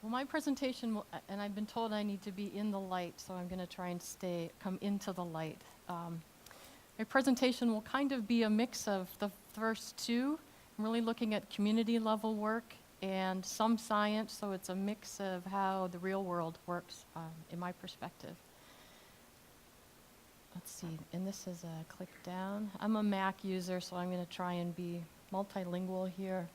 Well, my presentation, and I've been told I need to be in the light, so I'm going to try and come into the light. My presentation will kind of be a mix of the first two. I'm really looking at community level work and some science, so it's a mix of how the real world works in my perspective. Let's see, and this is a click down. I'm a Mac user, so I'm going to try and be multilingual here.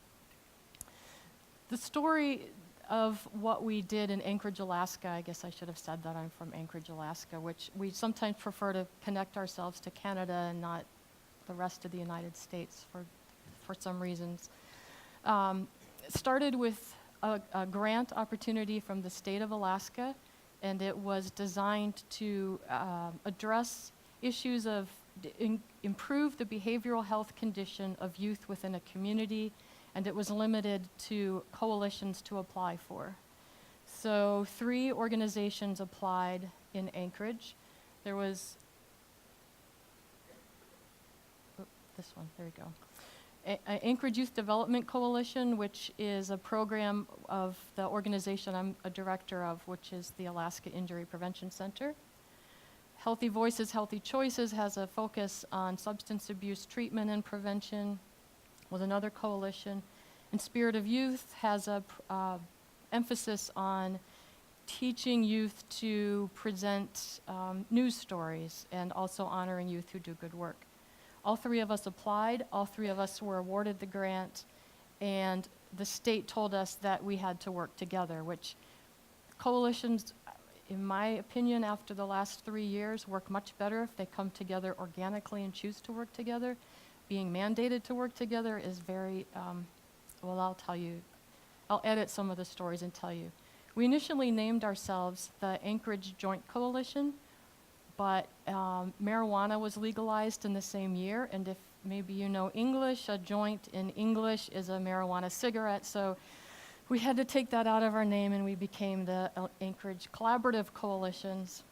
The story of what we did in Anchorage, Alaska, I guess I should have said that I'm from Anchorage, Alaska, which we sometimes prefer to connect ourselves to Canada and not the rest of the United States for some reasons. Started with a grant opportunity from the state of Alaska, and it was designed to address issues of improve the behavioral health condition of youth within a community, and it was limited to coalitions to apply for. So 3 organizations applied in Anchorage. There was, this one, there we go. Anchorage Youth Development Coalition, which is a program of the organization I'm a director of, which is the Alaska Injury Prevention Center. Healthy Voices, Healthy Choices has a focus on substance abuse treatment and prevention, was another coalition. And Spirit of Youth has a emphasis on teaching youth to present news stories and also honoring youth who do good work. All 3 of us applied, all 3 of us were awarded the grant, and the state told us that we had to work together, which coalitions, in my opinion, after the last 3 years, work much better if they come together organically and choose to work together. Being mandated to work together is very, well, I'll tell you, I'll edit some of the stories and tell you. We initially named ourselves the Anchorage Joint Coalition, but marijuana was legalized in the same year, and if maybe you know English, a joint in English is a marijuana cigarette, so we had to take that out of our name and we became the Anchorage Collaborative Coalitions.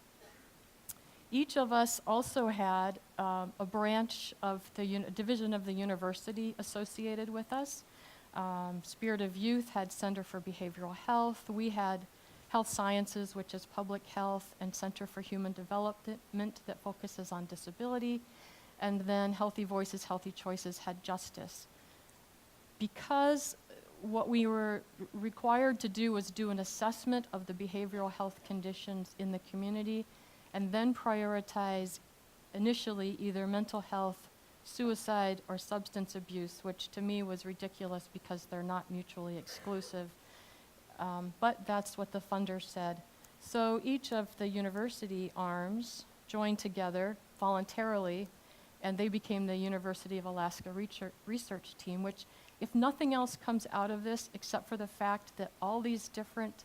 Each of us also had a branch of the division of the university associated with us. Spirit of Youth had Center for Behavioral Health. We had Health Sciences, which is public health, and Center for Human Development that focuses on disability. And then Healthy Voices, Healthy Choices had justice. Because what we were required to do was do an assessment of the behavioral health conditions in the community and then prioritize initially either mental health, suicide, or substance abuse, which to me was ridiculous because they're not mutually exclusive. But that's what the funders said. So each of the university arms joined together voluntarily, and they became the University of Alaska research team, which, if nothing else comes out of this except for the fact that all these different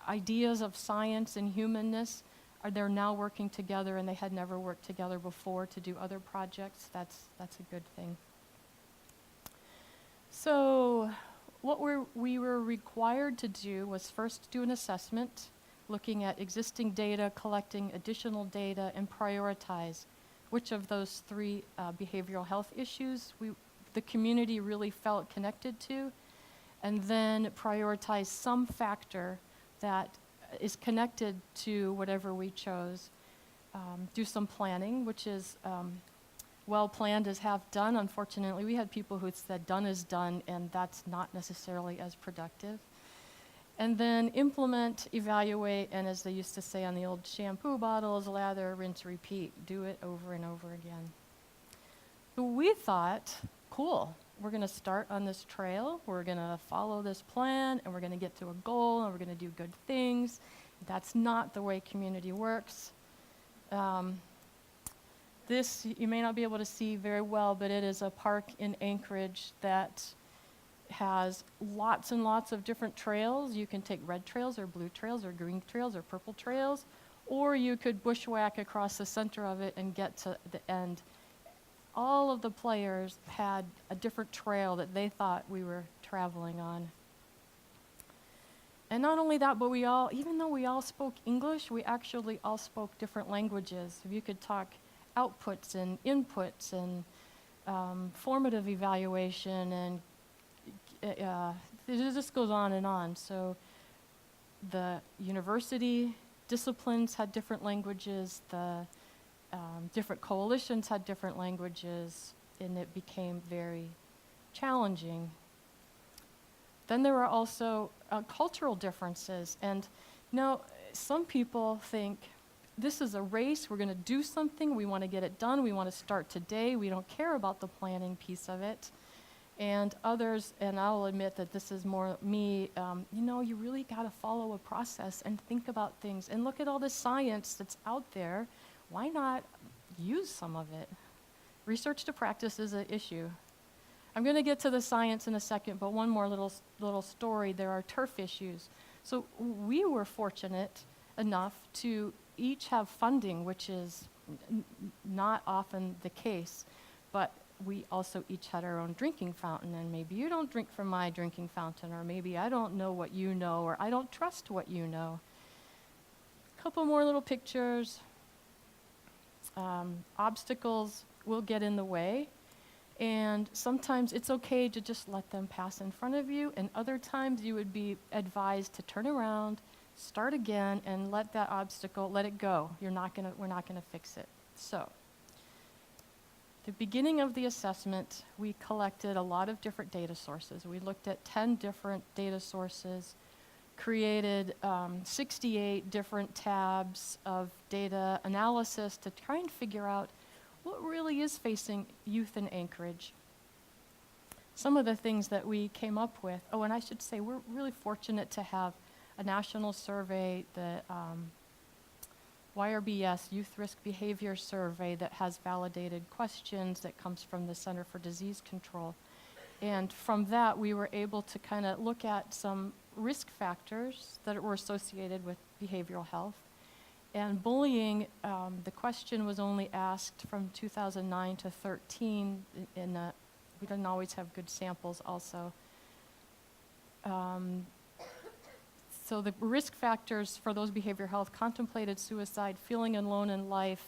ideas of science and humanness they're now working together, and they had never worked together before to do other projects, that's a good thing. So what we were required to do was first do an assessment, looking at existing data, collecting additional data, and prioritize which of those 3 behavioral health issues the community really felt connected to, and then prioritize some factor that is connected to whatever we chose. Do some planning, which is well planned is half done. Unfortunately, we had people who said done is done, and that's not necessarily as productive. And then implement, evaluate, and as they used to say on the old shampoo bottles, lather, rinse, repeat. Do it over and over again. So we thought, cool, we're going to start on this trail, we're going to follow this plan, and we're going to get to a goal, and we're going to do good things. That's not the way community works. This, you may not be able to see very well, but it is a park in Anchorage that has lots and lots of different trails. You can take red trails or blue trails or green trails or purple trails, or you could bushwhack across the center of it and get to the end. All of the players had a different trail that they thought we were traveling on. And not only that, but even though we all spoke English, we actually all spoke different languages. If you could talk outputs and inputs and formative evaluation and it just goes on and on. So the university disciplines had different languages, the different coalitions had different languages, and it became very challenging. Then there are also cultural differences, and some people think this is a race, we're going to do something, we want to get it done, we want to start today, we don't care about the planning piece of it. And others, and I'll admit that this is more me, you really got to follow a process and think about things and look at all the science that's out there. Why not use some of it? Research to practice is an issue. I'm going to get to the science in a second, but one more little story. There are turf issues. So we were fortunate enough to each have funding, which is not often the case, but we also each had our own drinking fountain, and maybe you don't drink from my drinking fountain, or maybe I don't know what you know, or I don't trust what you know. A couple more little pictures. Obstacles will get in the way, and sometimes it's okay to just let them pass in front of you, and other times you would be advised to turn around, start again, and let that obstacle, let it go. We're not gonna fix it. So, the beginning of the assessment, we collected a lot of different data sources. We looked at 10 different data sources, created 68 different tabs of data analysis to try and figure out what really is facing youth in Anchorage. Some of the things that we came up with, and I should say we're really fortunate to have a national survey, the YRBS, Youth Risk Behavior Survey, that has validated questions that comes from the Center for Disease Control. And from that, we were able to kind of look at some risk factors that were associated with behavioral health. And bullying, the question was only asked from 2009 to 13. We didn't always have good samples also. So the risk factors for those behavioral health contemplated suicide, feeling alone in life,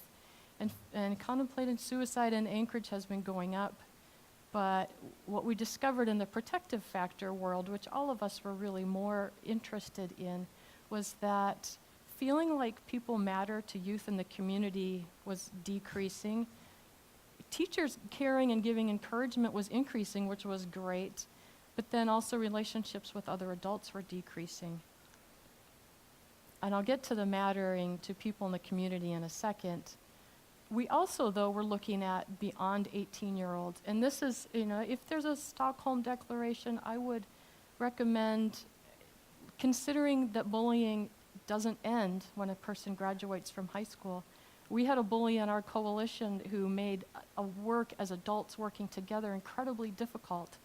and contemplated suicide in Anchorage has been going up. But what we discovered in the protective factor world, which all of us were really more interested in, was that feeling like people matter to youth in the community was decreasing. Teachers caring and giving encouragement was increasing, which was great, but then also relationships with other adults were decreasing. And I'll get to the mattering to people in the community in a second. We also, though, were looking at beyond 18-year-olds. And this is, if there's a Stockholm Declaration, I would recommend considering that bullying doesn't end when a person graduates from high school. We had a bully in our coalition who made work as adults working together incredibly difficult.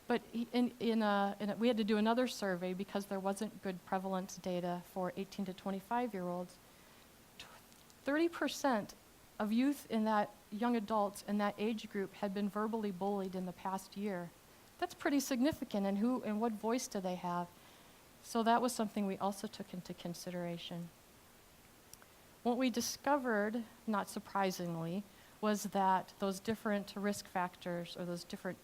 But we had to do another survey because there wasn't good prevalence data for 18 to 25-year-olds. 30% of youth in that young adults in that age group had been verbally bullied in the past year. That's pretty significant, and what voice do they have? So that was something we also took into consideration. What we discovered, not surprisingly, was that those different risk factors, or those different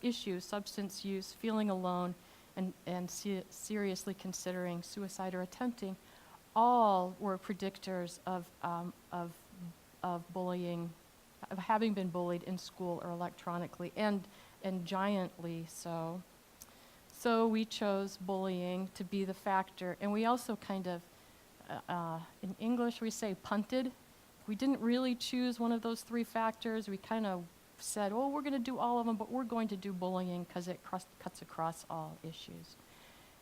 issues, substance use, feeling alone, and seriously considering suicide or attempting, all were predictors of bullying, of having been bullied in school or electronically, and giantly so. So we chose bullying to be the factor, and we also kind of, in English we say punted. We didn't really choose one of those three factors. We kind of said, we're going to do all of them, but we're going to do bullying because it cuts across all issues.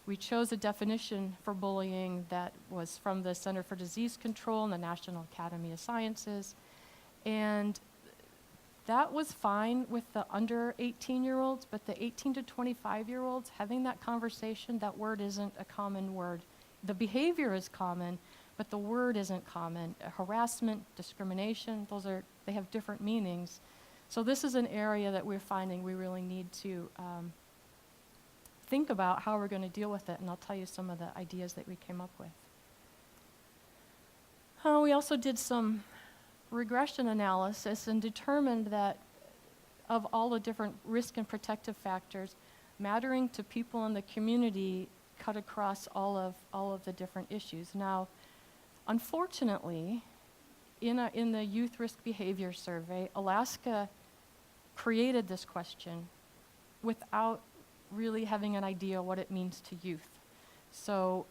We chose a definition for bullying that was from the Center for Disease Control and the National Academy of Sciences, and that was fine with the under 18-year-olds, but the 18 to 25-year-olds, having that conversation, that word isn't a common word. The behavior is common, but the word isn't common. Harassment, discrimination, they have different meanings. So this is an area that we're finding we really need to think about how we're going to deal with it, and I'll tell you some of the ideas that we came up with. We also did some regression analysis and determined that of all the different risk and protective factors, mattering to people in the community cut across all of the different issues. Now, unfortunately, in the Youth Risk Behavior Survey, Alaska created this question without really having an idea what it means to youth. So,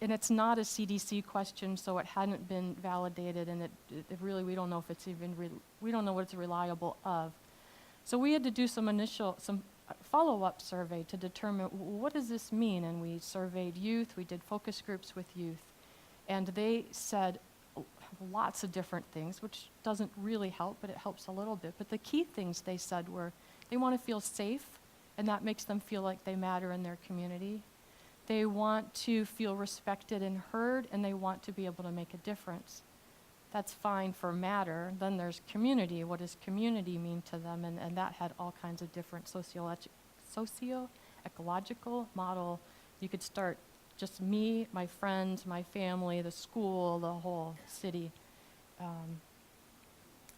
and it's not a CDC question, so it hadn't been validated, and it really, we don't know if it's even, we don't know what it's reliable of. So we had to do some follow-up survey to determine what does this mean, and we surveyed youth, we did focus groups with youth, and they said lots of different things, which doesn't really help, but it helps a little bit. But the key things they said were they want to feel safe, and that makes them feel like they matter in their community. They want to feel respected and heard, and they want to be able to make a difference. That's fine for matter. Then there's community. What does community mean to them? And that had all kinds of different socio-ecological model. You could start just me, my friends, my family, the school, the whole city.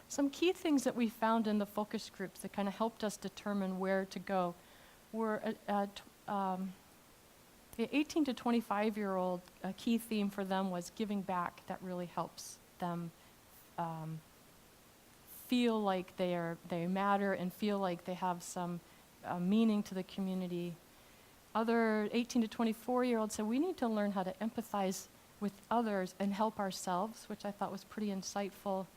Some key things that we found in the focus groups that kind of helped us determine where to go were the 18 to 25-year-old, a key theme for them was giving back. That really helps them feel like they matter and feel like they have some meaning to the community. Other 18 to 24-year-olds said we need to learn how to empathize with others and help ourselves, which I thought was pretty insightful.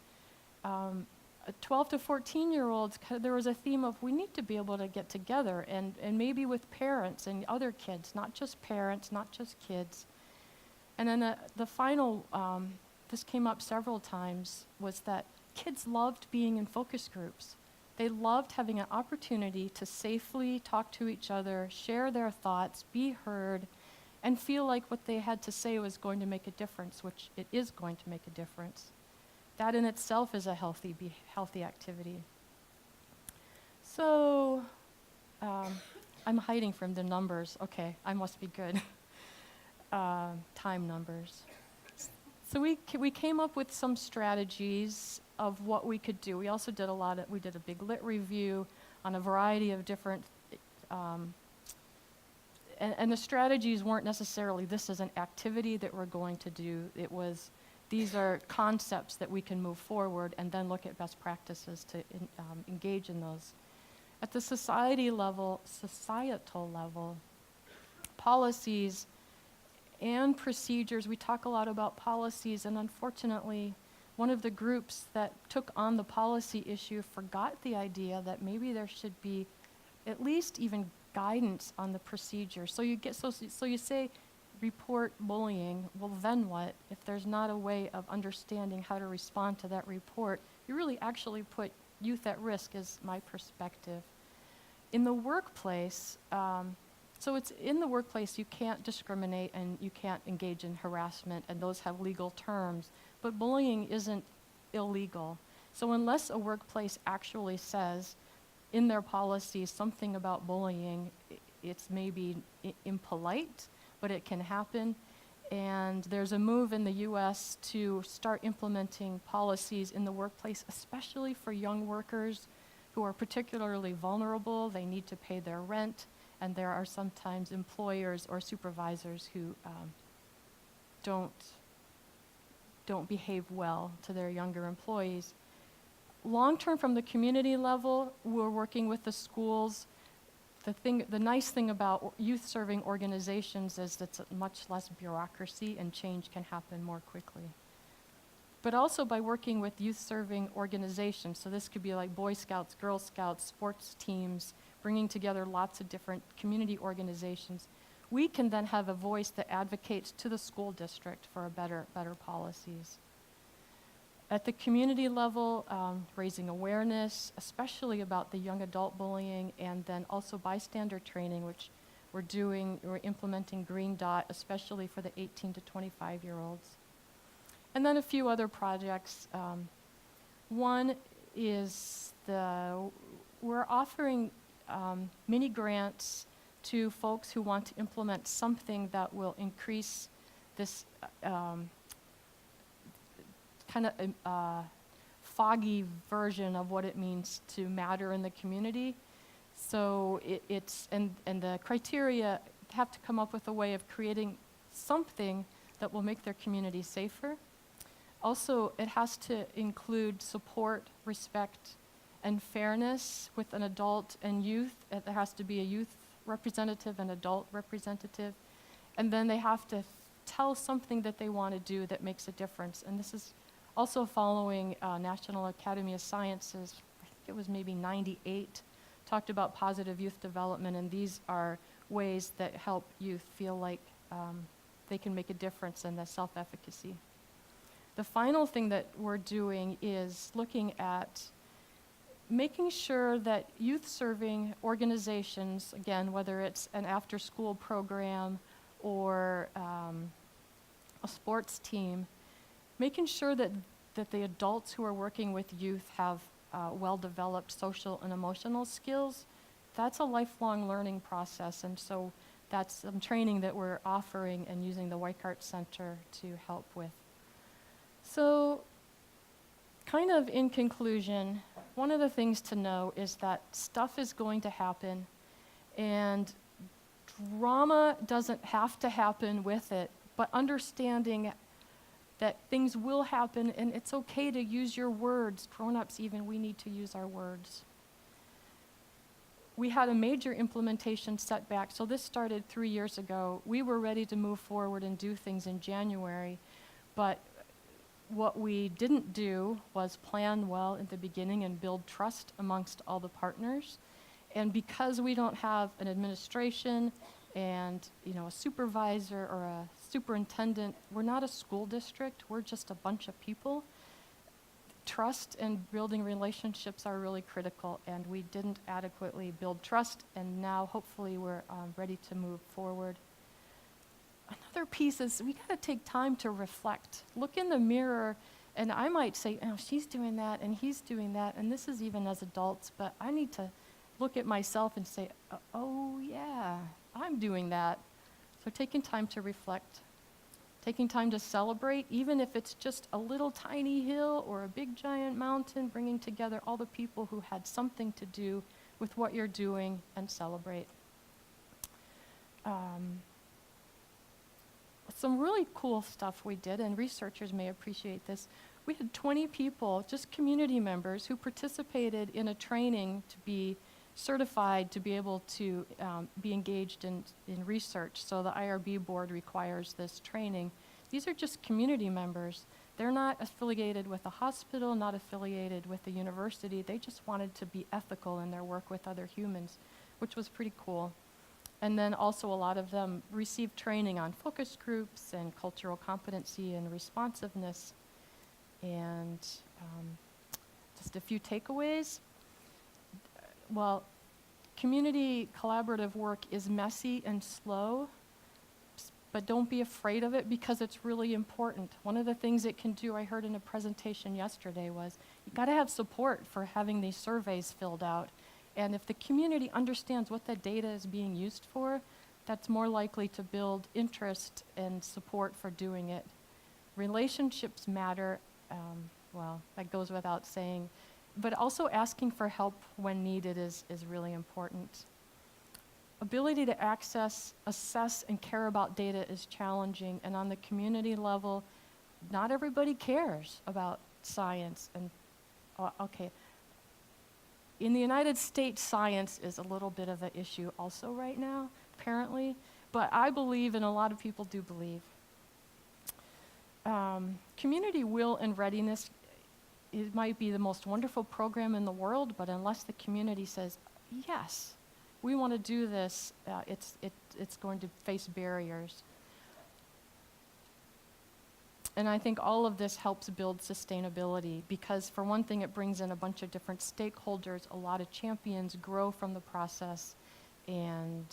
12 to 14-year-olds, there was a theme of we need to be able to get together and maybe with parents and other kids, not just parents, not just kids. And then the final, this came up several times, was that kids loved being in focus groups. They loved having an opportunity to safely talk to each other, share their thoughts, be heard, and feel like what they had to say was going to make a difference, which it is going to make a difference. That in itself is a healthy activity. So, I'm hiding from the numbers. Okay, I must be good. Time numbers. So we came up with some strategies of what we could do. We also did we did a big lit review on a variety of different, and the strategies weren't necessarily this is an activity that we're going to do. It was these are concepts that we can move forward and then look at best practices to engage in those. At the societal level, policies and procedures, we talk a lot about policies, and unfortunately, one of the groups that took on the policy issue forgot the idea that maybe there should be at least even guidance on the procedure. So you say, report bullying, well then what? If there's not a way of understanding how to respond to that report, you really actually put youth at risk, is my perspective. In the workplace, so it's in the workplace you can't discriminate and you can't engage in harassment, and those have legal terms, but bullying isn't illegal. So unless a workplace actually says in their policies something about bullying, it's maybe impolite, but it can happen. And there's a move in the US to start implementing policies in the workplace, especially for young workers who are particularly vulnerable. They need to pay their rent, and there are sometimes employers or supervisors who don't behave well to their younger employees. Long-term, from the community level, we're working with the schools. The nice thing about youth-serving organizations is it's much less bureaucracy and change can happen more quickly. But also by working with youth-serving organizations, so this could be like Boy Scouts, Girl Scouts, sports teams, bringing together lots of different community organizations, we can then have a voice that advocates to the school district for better policies. At the community level, raising awareness, especially about the young adult bullying, and then also bystander training, which we're implementing Green Dot, especially for the 18 to 25-year-olds. And then a few other projects. One is we're offering mini grants to folks who want to implement something that will increase this kind of foggy version of what it means to matter in the community. So and the criteria have to come up with a way of creating something that will make their community safer. Also, it has to include support, respect, and fairness with an adult and youth. There has to be a youth representative and adult representative. And then they have to tell something that they want to do that makes a difference. And this is also following National Academy of Sciences, I think it was maybe 98, talked about positive youth development, and these are ways that help youth feel like they can make a difference in the self-efficacy. The final thing that we're doing is looking at making sure that youth-serving organizations, again, whether it's an after-school program or a sports team, making sure that the adults who are working with youth have well-developed social and emotional skills. That's a lifelong learning process, and so that's some training that we're offering and using the Weikart Center to help with. So, kind of in conclusion, one of the things to know is that stuff is going to happen, and drama doesn't have to happen with it, but understanding that things will happen, and it's okay to use your words. Grown-ups even, we need to use our words. We had a major implementation setback, so this started 3 years ago. We were ready to move forward and do things in January, but what we didn't do was plan well at the beginning and build trust amongst all the partners. And because we don't have an administration and a supervisor or a superintendent, we're not a school district, we're just a bunch of people. Trust and building relationships are really critical, and we didn't adequately build trust, and now hopefully we're ready to move forward. Another piece is we gotta take time to reflect. Look in the mirror, and I might say, oh, she's doing that, and he's doing that, and this is even as adults, but I need to look at myself and say, oh yeah, I'm doing that. So taking time to reflect, taking time to celebrate, even if it's just a little tiny hill or a big giant mountain, bringing together all the people who had something to do with what you're doing, and celebrate. Some really cool stuff we did, and researchers may appreciate this. We had 20 people, just community members, who participated in a training to be certified to be able to be engaged in research. So the IRB board requires this training. These are just community members. They're not affiliated with a hospital, not affiliated with the university. They just wanted to be ethical in their work with other humans, which was pretty cool. And then also a lot of them received training on focus groups and cultural competency and responsiveness. And just a few takeaways. Well, community collaborative work is messy and slow, but don't be afraid of it because it's really important. One of the things it can do, I heard in a presentation yesterday, was you gotta have support for having these surveys filled out. And if the community understands what that data is being used for, that's more likely to build interest and support for doing it. Relationships matter, well, that goes without saying, but also asking for help when needed is really important. Ability to access, assess, and care about data is challenging, and on the community level, not everybody cares about science. And okay, in the United States, science is a little bit of an issue also right now, apparently, but I believe, and a lot of people do believe. Community will and readiness, it might be the most wonderful program in the world, but unless the community says, yes, we want to do this, it's going to face barriers. And I think all of this helps build sustainability because, for one thing, it brings in a bunch of different stakeholders, a lot of champions grow from the process, and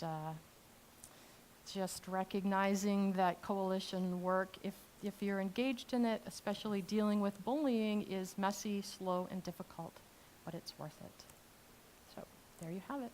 just recognizing that coalition work, if you're engaged in it, especially dealing with bullying, is messy, slow, and difficult, but it's worth it. So there you have it.